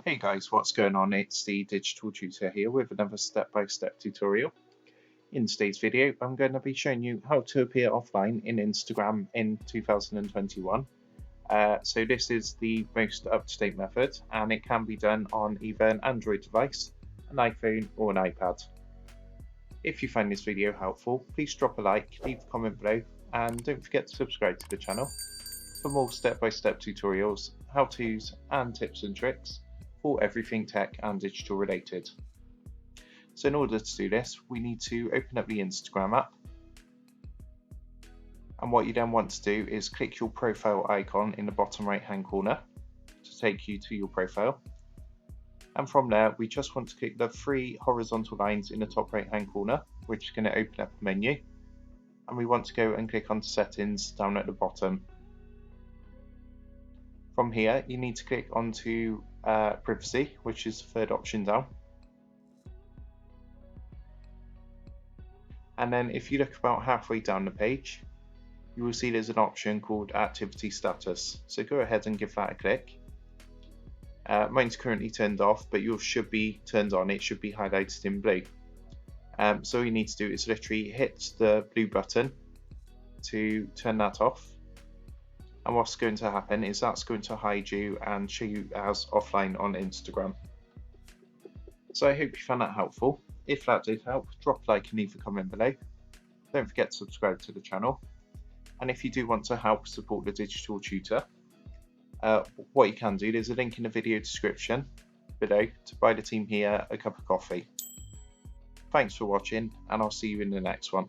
Hey guys, what's going on? It's the Digital Tutor here with another step-by-step tutorial. In today's video, I'm going to be showing you how to appear offline in Instagram in 2021. So this is the most up-to-date method, and it can be done on either an Android device, an iPhone, or an iPad. If you find this video helpful, please drop a like, leave a comment below, and don't forget to subscribe to the channel for more step-by-step tutorials, how-tos, and tips and tricks for everything tech and digital related. So in order to do this, we need to open up the Instagram app. And what you then want to do is click your profile icon in the bottom right hand corner to take you to your profile. And from there, we just want to click the three horizontal lines in the top right hand corner, which is going to open up a menu. And we want to go and click on settings down at the bottom. From here, you need to click onto privacy, which is the third option down. And then if you look about halfway down the page, you will see there's an option called activity status. So go ahead and give that a click. Mine's currently turned off, but yours should be turned on. It should be highlighted in blue. So all you need to do is literally hit the blue button to turn that off. And what's going to happen is that's going to hide you and show you as offline on Instagram. So I hope you found that helpful. If that did help, drop a like and leave a comment below. Don't forget to subscribe to the channel. And if you do want to help support the digital tutor, what you can do, there's a link in the video description below to buy the team here a cup of coffee. Thanks for watching, and I'll see you in the next one.